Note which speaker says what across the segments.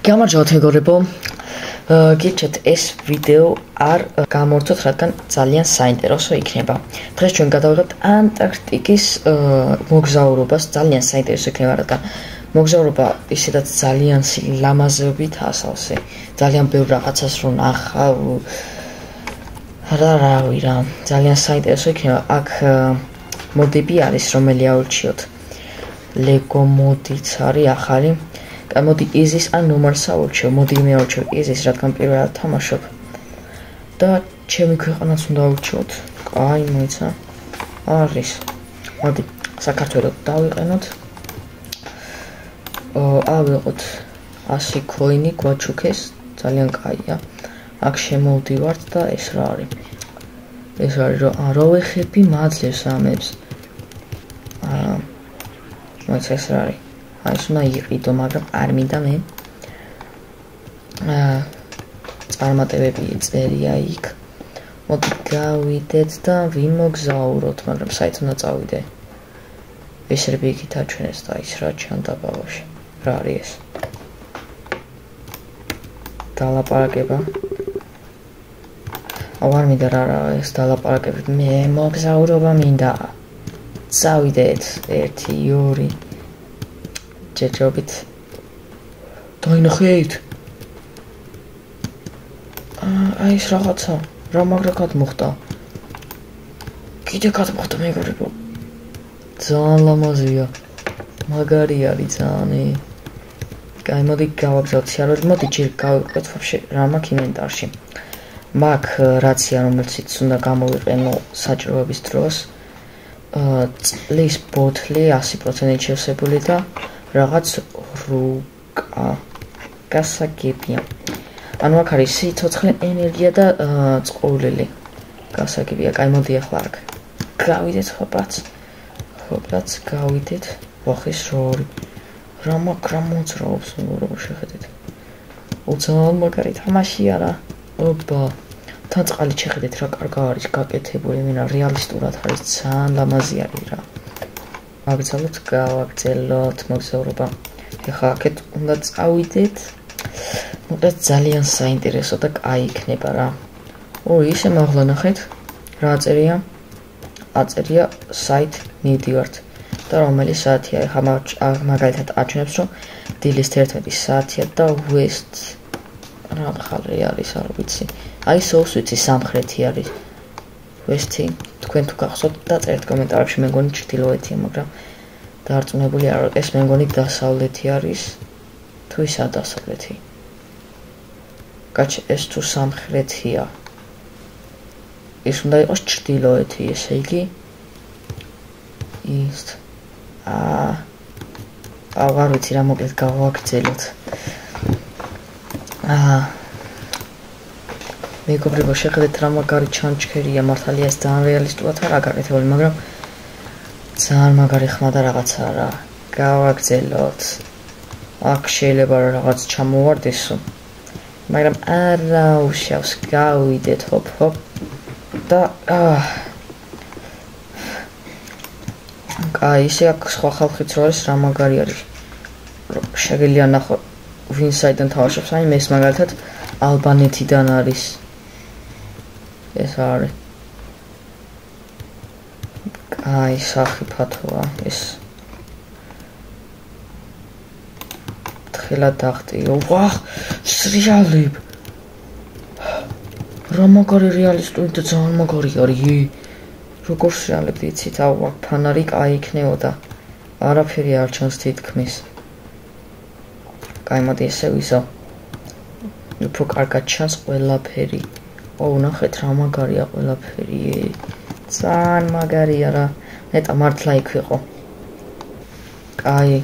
Speaker 1: გამარჯობათ მეგობრებო. გიჩვენებთ ეს ვიდეო არ გამორთოთ, რადგან ძალიან საინტერესო იქნება. დღეს ჩვენ გადავიღებთ ანტარქტიკის მოგზაურობას. ძალიან საინტერესო იქნება, რადგან მოგზაურობა ისედაც ძალიან ლამაზებით ასავსე. ძალიან ბევრ რაღაცას რო ნახავ. რა, ძალიან საინტერესო იქნება. აქ მოდები არის, რომელი აურჩიოთ. ლეგო მოდიც არის ახალი. მოდი იზის ან ნომარს აურჩევ, მოდი მე აურჩევ იზის, რადგან პირველად თამაშობ. და ჩემი ქვეყანაც უნდა აურჩევოთ. კაი, მოიცა. არის. მოდი საქართველოს დავიყენოთ. ავიღოთ 100 კოინი გვაჩუქეს, ძალიან კაია. აქ შემოვდივართ და ეს რა არის? ეს არის რო ვეხები მაძლევს ამებს. მოიცა ეს რა არის? ეს უნდა იყიდო, მაგრამ არ მინდა მე. წარმატებები წერია იქ. მოდი გავიდეთ და ვიმოგზაუროთ, მაგრამ საით უნდა წავიდე. ესრები იქით აჩვენეს და ის რა ჩანდა ბავშვი. რა არის ეს? დალაპარაკება. არ მინდა რა ეს დალაპარაკებით. მე მოგზაურობა მინდა. წავიდეთ 1 2 ჯერჯერობით დაინახეთ. აი ეს რაღაცა რა მაგრაკად მოხდა. კიდე გადმოხდა მეგობრებო. ძალიან ლამაზია. მაგარი არის ძალიან. კაი, მოდი გავაგზავნოთ სიარული. მოდი ჯერ გავიყვეთ ვაფშე რა მაქვს ინვენტარში. მაქვს რაცია, რომელშიც უნდა გამოვიყენო საჭიროების დროს. წლის ბოთლი 100% შევსებული და რაღაც რუკა გასაგებია. ანუ აქ არის სიცოცხლე, ენერგია და წყოვლილი. გასაგებია. კაი, მოდი ახლა აქ. გავიდეთ ხობაც. გავიდეთ. ვახის რორი. რა მოძრაობს მეგობრებო, შეხედეთ. უცნაურად მაგარი თამაშია რა. ოპა. თან წყალი შეხედეთ რა კარგა არის გაკეთებული. მენა რეალისტურად არის, ძალიან ლამაზი არის რა. გავაგრძელოთ მოგზაურობა. ეხლა აქეთ უნდა წავიდეთ. მოკლედ ძალიან საინტერესო და კაი იქნება რა. ისე მაღლა ნახეთ. რა აწერია? აწერია საით მივდივართ. და რომელი საათია? ეხლა მაგალითად აჩვენებს, რომ დილის 11 საათია და west რა ხალხი არის, არ ვიცი. აი სოუს ვიცი, სამხრეთი არის. west-ი თქვენ თუ გახსოვთ დაწერეთ კომენტარებში, მე მგონი ჩრდილოეთია, მაგრამ დარწმუნებული არ ვარ, ეს მე მგონი დასავლეთი არის. თუ ისა დასავლეთი. კაჩ ეს თუ სამხრეთია. ეს უნდა იყოს ჩრდილოეთი, ესე იგი ის არ ვიცი რა მოკლედ გავაგრძელოთ. მეგობრებო, შეხედეთ რა მაგარი ჩანჩქერია, მართალია ეს ძალიან რეალისტურად არა გაკეთებული, მაგრამ ძალიან მაგარი ხმა და რაღაცა რა. გავაგრძელოთ. აქ შეიძლება რაღაც ჩამოვარდესო. მაგრამ არა უშავს, გავიდეთ ჰოპ და კაი, ისე აქ სხვა ხალხიც რო არის, რა მაგარი არის. შეგიძლია ნახო ვინ საიდან თამაშობს, აი მე ეს მაგალითად ალბანეთიდან არის. ეს არის. აი, სახიფათოა ეს. თხილად დახტიო. ვახ, სრიალებ. რა მაგარი რეალისტური და ძალიან მაგარი არის. როგორ სრიალებდი იცით, აუ, აქ ფანარი კაი იქნებოდა. არაფერი არ ჩანს თითქმის. კაი, მოდი ესე ვიზო. უფრო კარგად ჩანს ყველაფერი. ნახეთ რა მაგარია ყველაფერი. ძალიან მაგარია რა. ნეტა მართლა იქ ვიყო. კაი,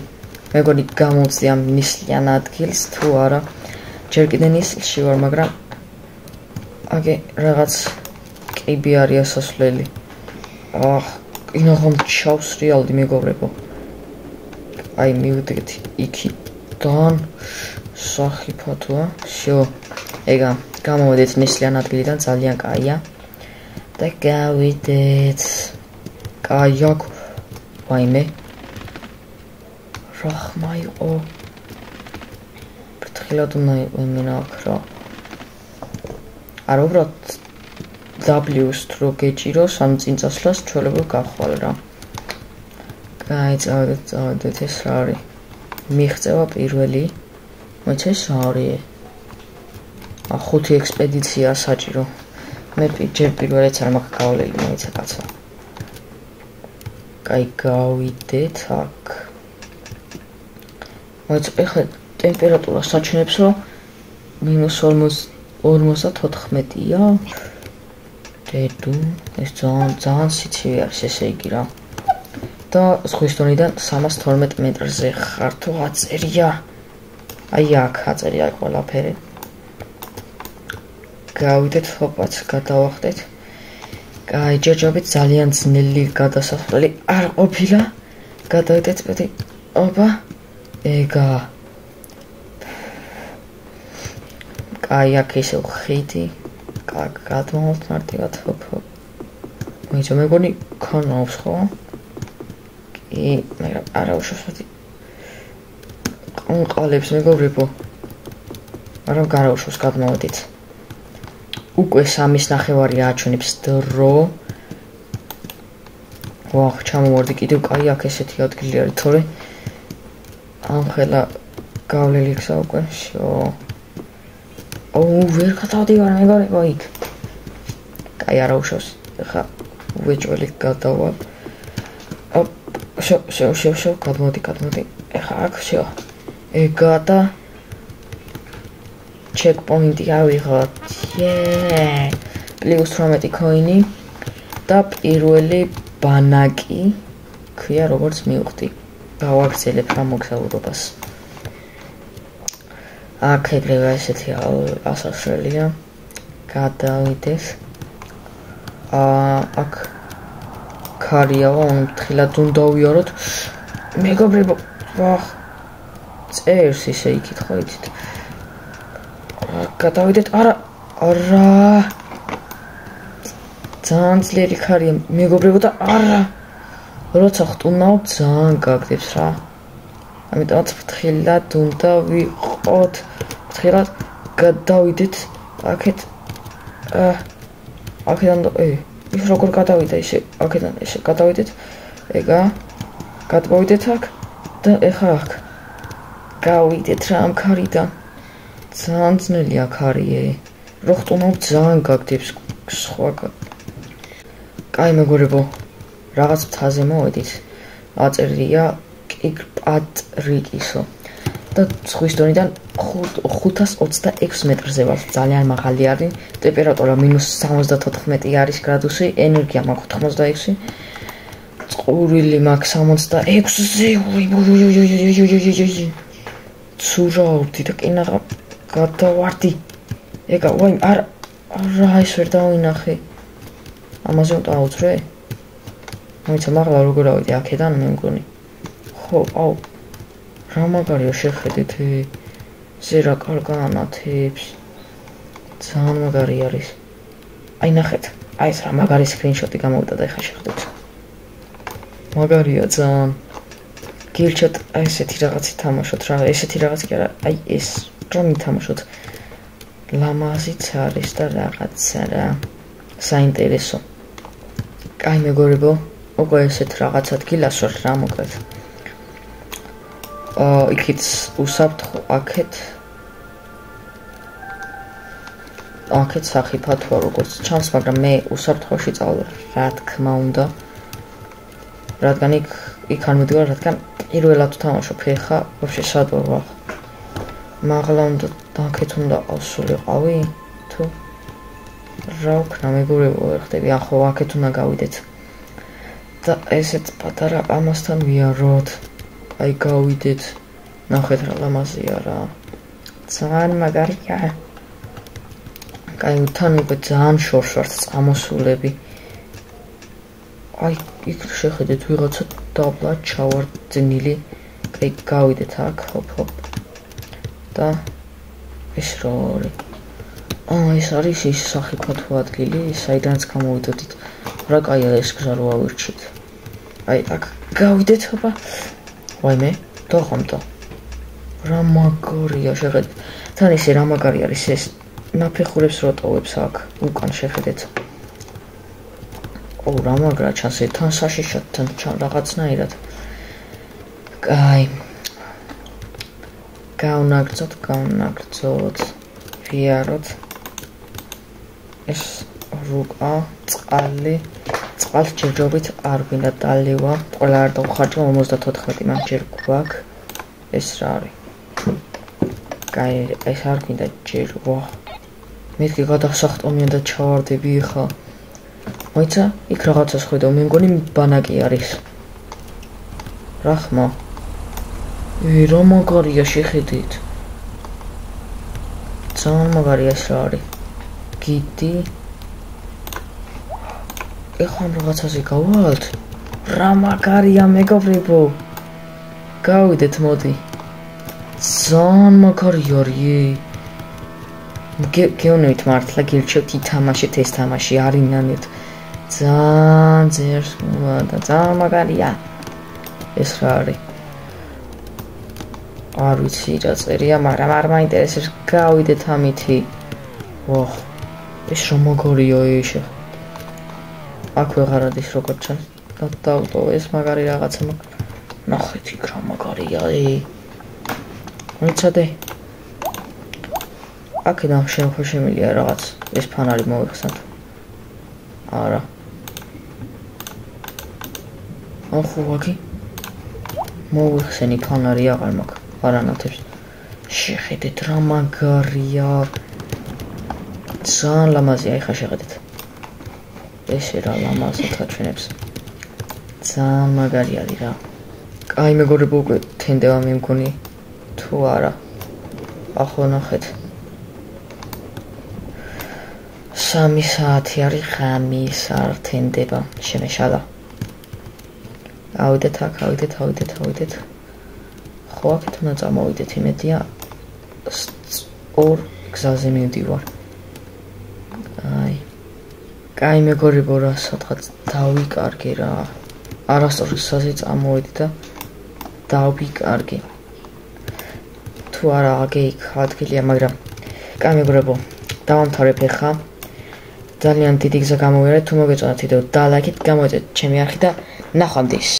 Speaker 1: მეგონი გამოვწდი ამ ნისლიან ადგილს თუ არა. ჯერ კიდე ნისლში ვარ, მაგრამ აგე რაღაც კიბი არის ასასვლელი. ინახომ ჩავს რეალდი მეგობრებო. აი მივდეთ იქიდან სახიფათოა. შო. ეგა გამოვედით ნისლიან ადგილიდან, ძალიან კაია. და გავიდეთ. კაი აქ. ვაიმე. რა ხმა იყო. ფრთხილად უნდა იმენა აქ რა. არა უბრალოდ W-ს რო გეჭიროს, ანუ წინ წასვლას ჩვეულებრივ გავხვალ რა. კაი, წავედეთ ეს რა არის? მიღწევა პირველი. მოიცა ეს რა არის? 5 ექსპედიცია საჭირო. მე ჯერ პირველიც არ მაქვს გავლილი, მოიცა კაცო. კაი, გავიდეთ აქ. მოიცა ეხლა ტემპერატურა საჩვენებს რომ -54-ია. დედუ, ეს ძალიან სიცივე არის ესე იგი რა. და ზღვის დონიდან 312 მეტრზე ხარ თუ აწერია. აი აქ აწერია ყველაფერი. გავიდეთ ხოპაც, გადავახტეთ. კაი, ჯერჯერობით ძალიან ძნელი გადასასვლელი არ ყოფილა. გადავიდეთ პეტი. ოპა. ეგა. კაი, აქ ისე ხიდი. გადმოვთ მარტივად ჰოპ. მოიცა მეგონი ქონავს ხო? კი, მაგრამ არა უშუალოდ. ყონყალებს მეგობრებო. მაგრამ გარაუშავს გადმოვედით. უკვე 3:30 აჩვენებს დრო. ვახ, ჩამოვარდი კიდევ კაი აქ ესეთი ადგილი არის, თორე ამხელა გავლილი ხსა უკვე. ვერ გადავდივარ მეგობრებო იქ. კაი არა უშავს. ეხა ვეჭველი გადავალ. შო, გადმოდი. ეხა აქ შო. ეგა და checkpoint ავიღოთ. +18 coin-ი და პირველი ბანაკი ქვია როგორც მივხვდი. გავაგრძელებ რა მოგზაურობას. აქ ეგრევე ესეთი ასასრელია. გადავიდეთ. აქ ქარია, თხრილად უნდა ვიაროთ. მეგობრებო, ვახ. წერს ისე იქით ხო იცით. გადავიდეთ. არა. ძალიან ძლიერი ქარია, მეგობრებო და არა. როცა ხტუნავ ძალიან გაგდებს რა. ამიტომაც ფრთხილად უნდა ვიყოთ. ფრთხილად გადავიდეთ. აქედან ის როგორ გადავიდა ისე აქედან ესე გადავიდეთ. ეგა. გადმოვიდეთ აქ და ეხა აქ. გავიდეთ რა ამ ქარიდან. ძალიან ძნელია ქარიე. რო ხტუნავ ძალიან გაგდებს სხვა. კაი მეგობრებო, რაღაც მთაზე მოვედით. აწერია კირკპატრიკისო. და ზღვის დონიდან 526 მეტრზე ვარ. ძალიან მაღალი არის. ტემპერატურა -74 არის გრადუსი, ენერგია მაქვს 86. წყურვილი მაქვს 66-ზე. ცურავდი და კინაღა გადავარდი. ეგა, არა, ეს ვერ დავინახე. ამაზე უნდა აუძრე? მოიცა მაღლა როგორ ავიდი აქედან მე მგონი. ხო, რა მაგარია შეხედეთ. ზერა კარგანათებს. ძალიან მაგარი არის. აი ნახეთ. აი ეს რა მაგარი სკრინშოტი გამოვიდა და ეხა შეხედეთ. მაგარია ძალიან. გირჩათ აი ესეთი რაღაცი თამაშოთ რა. ესეთი რაღაც კი არა, აი ეს რომ ითამაშოთ. ლამაზიც არის და რაღაცა რა. საინტერესო. კაი მეგობრებო, უკვე ესეთ რაღაც ადგილას ვარ რა მოკლედ. იქით უსაფრთხო აქეთ სახიფათოა როგორც ჩანს, მაგრამ მე უსაფრთხოში წავალ რა თქმა უნდა. რადგან იქ არ მივდივარ, რადგან პირველად ვთამაშობ ეხა, ვაფშე სად ვარ. მაღლა უნდა აქეთ უნდა ავსულიყავი თუ რა ვქნა მეგობრებო, ვერ ხდები, ახო აქეთ უნდა გავიდეთ. და ესეც პატარა ამასთან ვიაროთ. აი გავიდეთ. ნახეთ რა ლამაზია რა. ძალიან მაგარია. კაი, თან უკვე ძალიან შორს ვართ წამოსულები. აი, იქ შეხედეთ ვიღაცა დაბლა ჩავარდნილი. კაი, გავიდეთ აქ, ჰოპ. და ეს რა არის? ეს არის ის სახიფათო ადგილი, საიდანაც გამოვიდოდით. რა კაია ეს გზა რო ავირჩით. აი, აქ გავიდეთ, ჰოპა. ვაიმე, დაღამდა. რა მაგარია შეხედეთ. თან ისე რა მაგარი არის ეს ნაფეხურებს როტოვებს აქ უკან შეხედეთ რა მაგრა ჩანს თან საშიშად თან რაღაცნაირად კაი გავნაგრძოთ ვიაროთ ეს რუკა წყალს ჯერჯერობით არ გვინდა დალევა ყველა არ დავხარჯო 54 მან ჯერ გვაქვს ეს რა არის კაი ეს არ გვინდა ჯერ ვა მეთქი გადასახტომია და ჩავარდები ხა მოიცა იქ რაღაცას ხედავ მე მგონი ბანაკი არის რა ხმა რა მაგარია შეხედით ძალიან მაგარია ეს რა არის გიდი ეხლა რაღაცაზე გავალთ რა მაგარია მეგობრებო გავიდეთ მოდი ძალიან მაგარია არის გეონებით მართლა გირჩევთ ითამაშეთ ეს თამაში არინანეთ ძალიან ძერს და ძალიან მაგარია ეს რა არის არ ვიცი რა წერია მაგრამ არ მაინტერესებს გავიდეთ ამითი ოხ ეს რა მაგარია ეს აქ ვეღარ არის როგორ ჩანს დავტოვე ეს მაგარი რაღაცა ნახეთ იქ რა მაგარია მოიცადე აქედან შემიძლია რაღაც ეს ფანარი მოვიხსნათ არა ახო ვაკი მოვიხსენი ფანარი აღარ მაქვს არანათებს შეხედეთ რა მაგარია ძალიან ლამაზია ეხა შეხედეთ ესე რა ლამაზად აჩვენებს ძალიან მაგარი არის რა კაი მეგობრებო უკვე თენდება მე მგონი თუ არა ახლა ნახეთ 3 საათი არის ღამის არ თენდება შემეშალა ავიდეთ აქ ავიდეთ ხო აქეთ უნდა წამოვიდეთ იმედია ორ გზაზე მივდივარ კაი მეგობრებო რა სადღაც დავიკარგე რა არასწორ გზაზე წამოვედი და დავიკარგე თუ არა აგე იქ ადგილია მაგრამ კაი მეგობრებო დავამთავრებ ახლა ძალიან დიდი გზა გამოვიარეთ თუ მოგეწონათ ვიდეო და ლაიქით გამოეწევით ჩემი არხი და ნახვამდის